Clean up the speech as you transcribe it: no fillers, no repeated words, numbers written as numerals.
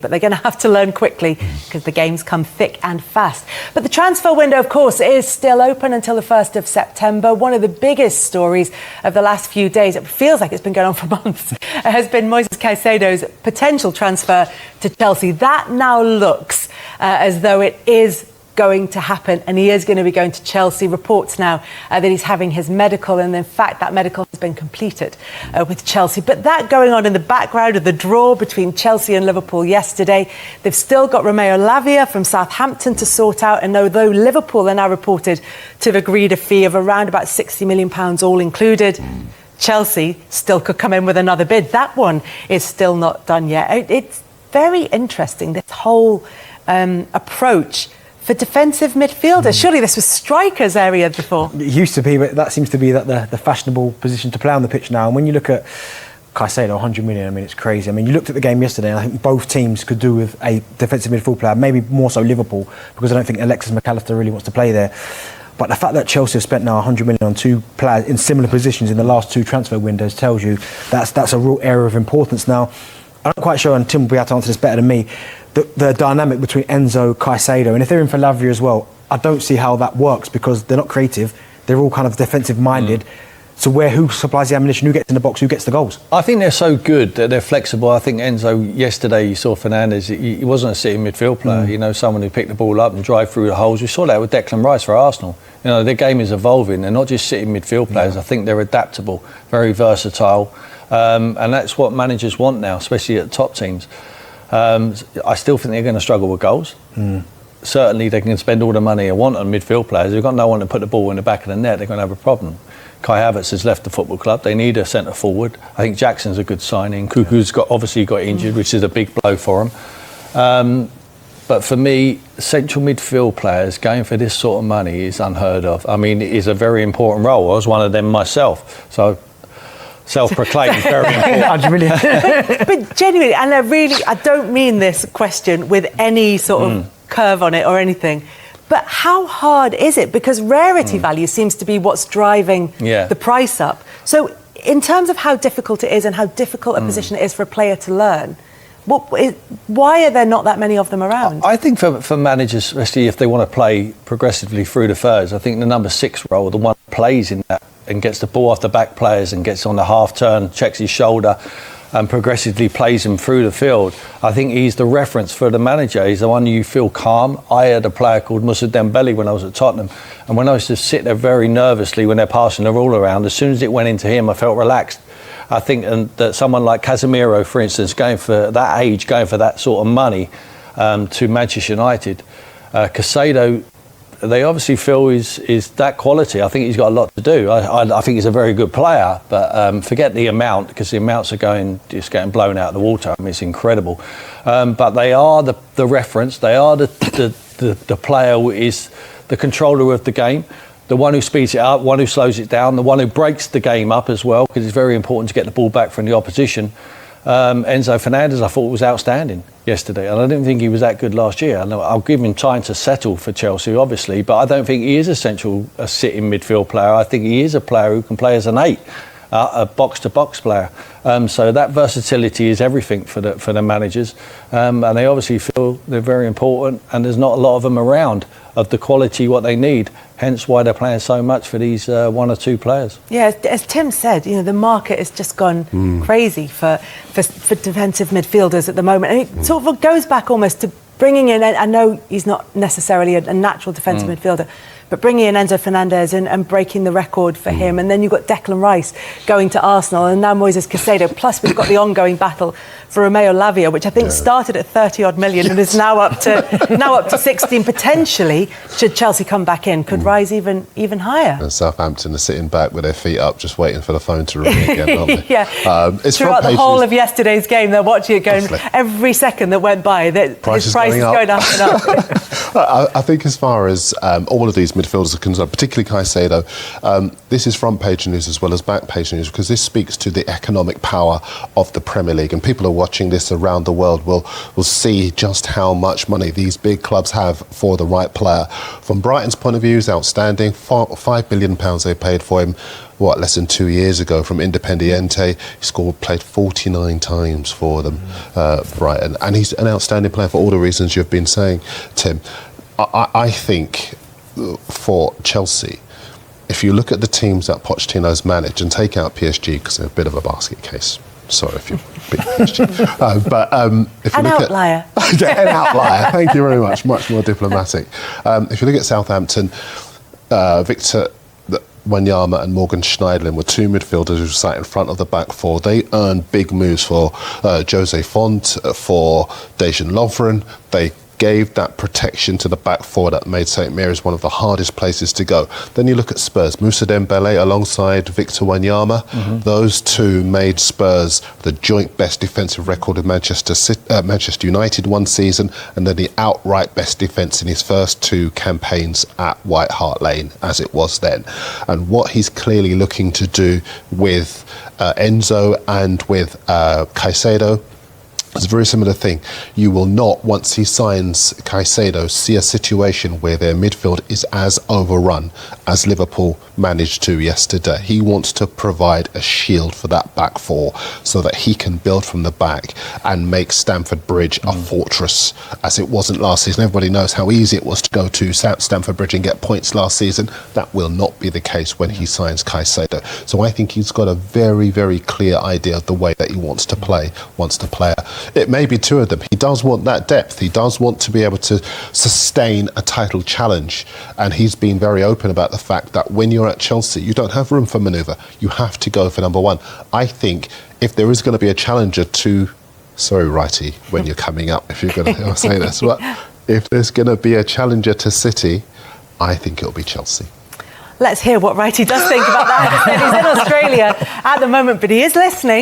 but they're going to have to learn quickly because the games come thick and fast. But the transfer window, of course, is still open until the 1st of September. One of the biggest stories of the last few days, it feels like it's been going on for months, has been Moises Caicedo's potential transfer to Chelsea. That now looks as though it is going to happen, and he is going to be going to Chelsea. Reports now that he's having his medical, and in fact that medical has been completed with Chelsea. But that going on in the background of the draw between Chelsea and Liverpool yesterday. They've still got Romeo Lavia from Southampton to sort out, and although Liverpool are now reported to have agreed a fee of around about £60 million all included, Chelsea still could come in with another bid. That one is still not done yet. It's very interesting, this whole approach for defensive midfielders. Surely this was strikers' area before. It used to be, but that seems to be the fashionable position to play on the pitch now. And when you look at Caicedo, 100 million, I mean, it's crazy. I mean, you looked at the game yesterday, and I think both teams could do with a defensive midfield player, maybe more so Liverpool, because I don't think Alexis McAllister really wants to play there. But the fact that Chelsea have spent now 100 million on two players in similar positions in the last two transfer windows tells you that's a real area of importance. Now, I'm not quite sure, and Tim will be able to answer this better than me, the dynamic between Enzo, Caicedo, and if they're in for Lavia as well, I don't see how that works because they're not creative. They're all kind of defensive-minded. So who supplies the ammunition, who gets in the box, who gets the goals? I think they're so good that they're flexible. I think Enzo, yesterday you saw Fernandes, he wasn't a sitting midfield player, you know, someone who picked the ball up and drive through the holes. We saw that with Declan Rice for Arsenal. You know, their game is evolving. They're not just sitting midfield players. I think they're adaptable, very versatile. And that's what managers want now, especially at top teams. I still think they're going to struggle with goals. Certainly they can spend all the money they want on midfield players. They've got no one to put the ball in the back of the net. They're going to have a problem. Kai Havertz has left the football club. They need a centre forward. I think Jackson's a good signing. Cuckoo's obviously got injured, which is a big blow for him. But for me, central midfield players going for this sort of money is unheard of. I mean, it is a very important role. I was one of them myself. So self-proclaimed, very important. but genuinely, and I don't mean this question with any sort of curve on it or anything, but how hard is it? Because rarity value seems to be what's driving the price up. So in terms of how difficult it is and how difficult a position it is for a player to learn, why are there not that many of them around? I think for managers, especially if they want to play progressively through the thirds, I think the number 6 role, the one who plays in that and gets the ball off the back players and gets on the half turn, checks his shoulder and progressively plays him through the field. I think he's the reference for the manager. He's the one you feel calm. I had a player called Moussa Dembele when I was at Tottenham, and when I used to sit there very nervously when they're passing the ball around, as soon as it went into him, I felt relaxed. I think that someone like Casemiro, for instance, going for that age, going for that sort of money to Manchester United, Caicedo, they obviously feel is that quality. I think he's got a lot to do. I think he's a very good player, but forget the amount, because the amounts are just getting blown out of the water. I mean, it's incredible. But they are the reference. They are the player who is the controller of the game, the one who speeds it up, one who slows it down, the one who breaks the game up as well, because it's very important to get the ball back from the opposition. Enzo Fernandez, I thought, was outstanding yesterday, and I didn't think he was that good last year. I'll give him time to settle for Chelsea, obviously, but I don't think he is a sitting midfield player. I think he is a player who can play as an 8, a box-to-box player. So that versatility is everything for the managers, and they obviously feel they're very important, and there's not a lot of them around of the quality what they need, hence why they're playing so much for these 1 or 2 players. Yeah, as Tim said, you know, the market has just gone crazy for defensive midfielders at the moment, and it sort of goes back almost to bringing in, I know he's not necessarily a natural defensive midfielder, but bringing in Enzo Fernandez and breaking the record for him, and then you've got Declan Rice going to Arsenal, and now Moises Caicedo, plus we've got the ongoing battle for Romeo Lavia, which I think started at 30-odd million and is now up to 16, potentially, should Chelsea come back in, could rise even higher. And Southampton are sitting back with their feet up, just waiting for the phone to ring again, aren't they? It's throughout the whole of yesterday's game, they're watching it going, every second that went by, his price is going up and up. I think as far as all of these midfielders are concerned, particularly Caicedo, this is front page news as well as back page news, because this speaks to the economic power of the Premier League, and people are watching this around the world will see just how much money these big clubs have for the right player. From Brighton's point of view, is outstanding. £5 billion they paid for him. less than 2 years ago from Independiente. He played 49 times for them, Brighton, and he's an outstanding player for all the reasons you've been saying, Tim. I think for Chelsea, if you look at the teams that Pochettino's managed and take out PSG because they're a bit of a basket case. Sorry if you're a bit PSG. If you an look outlier. An outlier. Thank you very much. Much more diplomatic. If you look at Southampton, Victor Wanyama and Morgan Schneiderlin were two midfielders who sat in front of the back four. They earned big moves for Jose Font, for Dejan Lovren. They gave that protection to the back four that made St Mary's one of the hardest places to go. Then you look at Spurs, Moussa Dembele alongside Victor Wanyama. Those two made Spurs the joint best defensive record of Manchester United one season, and then the outright best defence in his first two campaigns at White Hart Lane, as it was then. And what he's clearly looking to do with Enzo and with Caicedo, it's a very similar thing. You will not, once he signs Caicedo, see a situation where their midfield is as overrun as Liverpool managed to yesterday. He wants to provide a shield for that back four so that he can build from the back and make Stamford Bridge a fortress, as it wasn't last season. Everybody knows how easy it was to go to Stamford Bridge and get points last season. That will not be the case when he signs Caicedo. So I think he's got a very, very clear idea of the way that he wants to play. It may be two of them. He does want that depth. He does want to be able to sustain a title challenge. And he's been very open about the fact that when you're at Chelsea, you don't have room for manoeuvre. You have to go for number one. I think if there is going to be a challenger to... Sorry, Righty, when you're coming up, if you're going to say this. But if there's going to be a challenger to City, I think it'll be Chelsea. Let's hear what Righty does think about that. He's in Australia at the moment, but he is listening.